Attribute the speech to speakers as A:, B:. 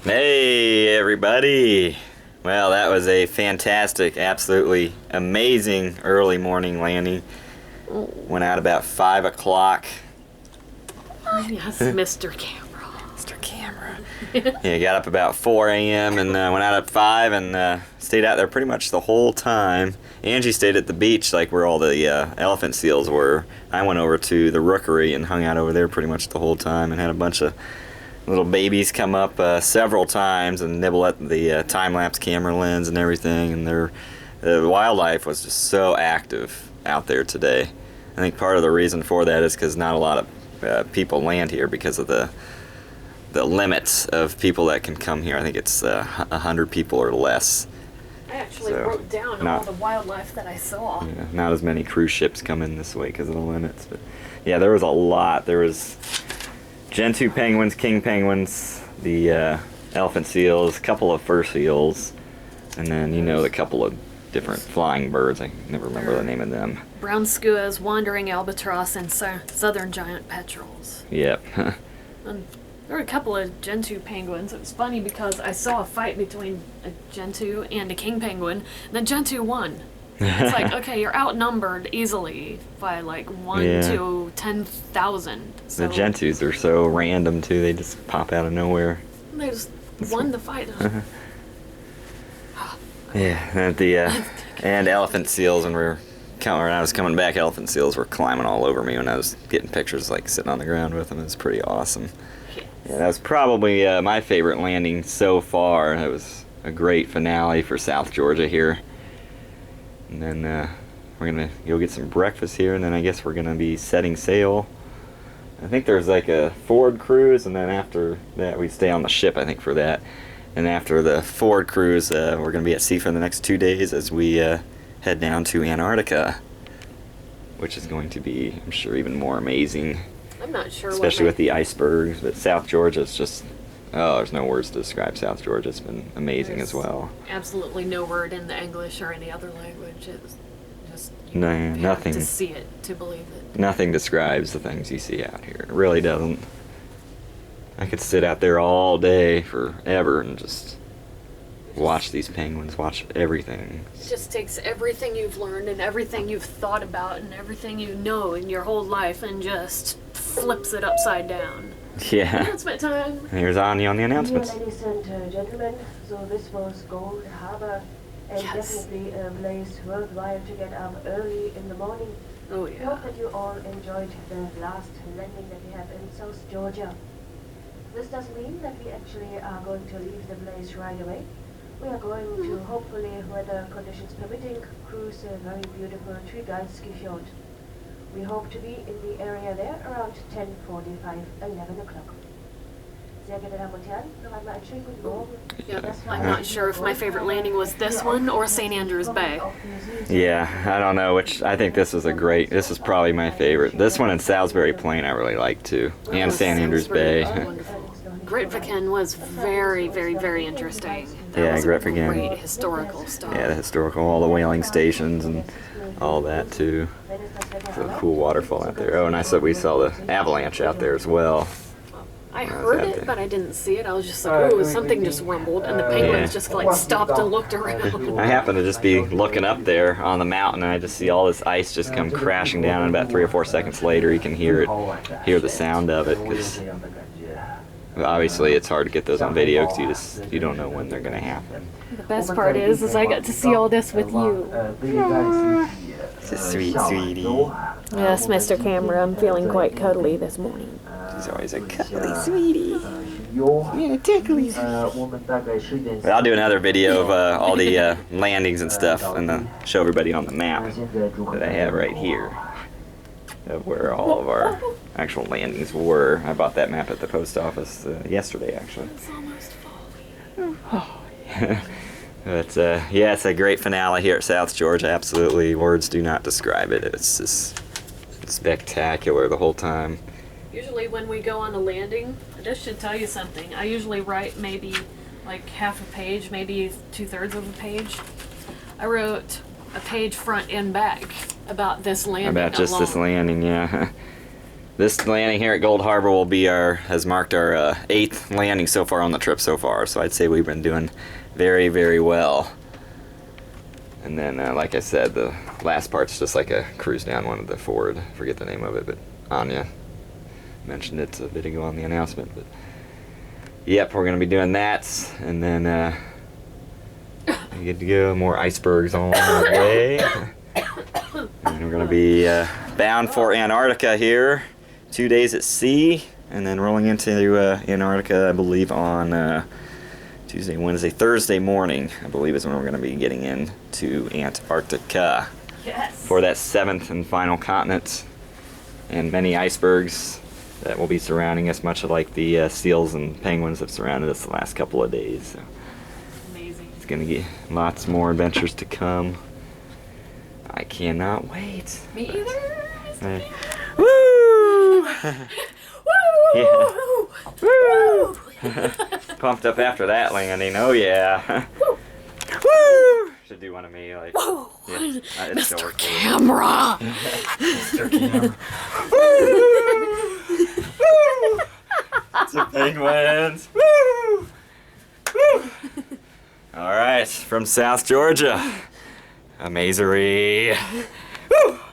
A: Hey everybody! Well, that was a fantastic, absolutely amazing early morning landing. Went out about 5 o'clock.
B: Yes, Mr. Camera.
A: Mr. Camera. Yeah, got up about 4 a.m. and went out at 5 and stayed out there pretty much the whole time. Angie stayed at the beach like where all the elephant seals were. I went over to the rookery and hung out over there pretty much the whole time and had a bunch of little babies come up several times and nibble at the time-lapse camera lens and everything, and the wildlife was just so active out there today. I think part of the reason for that is because not a lot of people land here because of the limits of people that can come here. I think it's 100 people or less.
B: I actually wrote down all the wildlife that I saw.
A: Yeah, not as many cruise ships come in this way because of the limits, but yeah, there was a lot. There was Gentoo penguins, king penguins, the elephant seals, a couple of fur seals, and then a couple of different flying birds. I never remember the name of them.
B: Brown skuas, wandering albatross, and southern giant petrels.
A: Yep.
B: And there were a couple of Gentoo penguins. It was funny because I saw a fight between a Gentoo and a king penguin, and the Gentoo won. It's like, okay, you're outnumbered easily by like 1 to 10,000. So
A: the Gentoos are so random too, they just pop out of nowhere.
B: They just won the fight.
A: Yeah, and elephant seals, and when I was coming back, elephant seals were climbing all over me when I was getting pictures, like sitting on the ground with them. It was pretty awesome. Yeah, that was probably my favorite landing so far. It was a great finale for South Georgia here. And then we're going to go get some breakfast here, and then I guess we're going to be setting sail. I think there's like a Ford cruise, and then after that we stay on the ship, I think, for that. And after the Ford cruise, we're going to be at sea for the next 2 days as we head down to Antarctica, which is going to be, I'm sure, even more amazing.
B: I'm not sure.
A: Especially with the icebergs, but South Georgia is just... Oh, there's no words to describe South Georgia. It's been amazing as well.
B: Absolutely no word in the English or any other language. It's just
A: nothing.
B: Have to see it to believe it.
A: Nothing describes the things you see out here. It really doesn't. I could sit out there all day forever and just watch these penguins, watch everything.
B: It just takes everything you've learned and everything you've thought about and everything you know in your whole life and just flips it upside down.
A: Yeah.
B: Announcement time.
A: Here's Anya on the announcements.
C: Dear ladies and gentlemen, so this was Gold Harbour, and definitely a place worthwhile to get up early in the morning.
B: Oh
C: I
B: yeah.
C: hope that you all enjoyed the last landing that we have in South Georgia. This does mean that we actually are going to leave the place right away. We are going to, hopefully, weather conditions permitting, cruise a very beautiful Ski fjord. We hope to be in the area there around 10:45, 11 o'clock. Sehr geehrte Damen und Herren, noch einmal einen schönen guten Morgen.
B: I'm not sure if my favorite landing was this one or St. Andrews Bay.
A: Yeah, I don't know which. I think this is probably my favorite. This one in Salisbury Plain I really like too, and St. Andrews Bay.
B: Grytviken was very, very, very interesting.
A: Yeah,
B: was
A: Grytviken.
B: Great historical stuff.
A: Yeah, the historical, all the whaling stations and all that too. It's a cool waterfall out there. Oh, and we saw the avalanche out there as well.
B: I heard it, but I didn't see it. I was just like, ooh, something just rumbled, and the penguins just like stopped and looked around.
A: I happened to just be looking up there on the mountain, and I just see all this ice just come crashing down, and about 3 or 4 seconds later you can hear the sound of it, because obviously it's hard to get those on video because you don't know when they're going to happen.
B: The best part is I got to see all this with you.
A: It's a sweet sweetie.
B: Yes, Mr. Camera, I'm feeling quite cuddly this morning.
A: She's always a cuddly sweetie. Yeah, tickly. But I'll do another video of all the landings and stuff, and show everybody on the map that I have right here of where all of our actual landings were. I bought that map at the post office yesterday, actually.
B: It's almost fall.
A: Oh, yeah. But yeah, it's a great finale here at South Georgia. Absolutely, words do not describe it. It's just spectacular the whole time.
B: Usually when we go on a landing, this should tell you something. I usually write maybe like half a page, maybe 2/3 of a page. I wrote a page front and back about this landing
A: About just
B: alone.
A: this landing, yeah. this landing here at Gold Harbour will be has marked our 8th landing so far on the trip so far. So I'd say we've been doing very, very well. And then, like I said, the last part's just like a cruise down one of the forward. I forget the name of it, but Anya mentioned it a bit ago on the announcement. But yep, we're gonna be doing that, and then good to go. More icebergs on the way. And we're gonna be bound for Antarctica here. 2 days at sea, and then rolling into Antarctica, I believe, on Tuesday, Wednesday, Thursday morning, I believe, is when we're going to be getting into Antarctica.
B: Yes.
A: For that 7th and final continent, and many icebergs that will be surrounding us, much like the seals and penguins have surrounded us the last couple of days. So
B: Amazing.
A: it's going to get lots more adventures to come. I cannot wait.
B: Me either.
A: Woo!
B: Woo!
A: Yeah. Woo! Pumped up after that landing. Oh yeah.
B: Woo!
A: Woo! Should do one of me like.
B: Woo!
A: Yeah, it's still
B: Mr.
A: recording.
B: Camera.
A: Mr. Camera. Woo! Woo! It's the penguins. Woo! Woo! All right, from South Georgia, Amazery.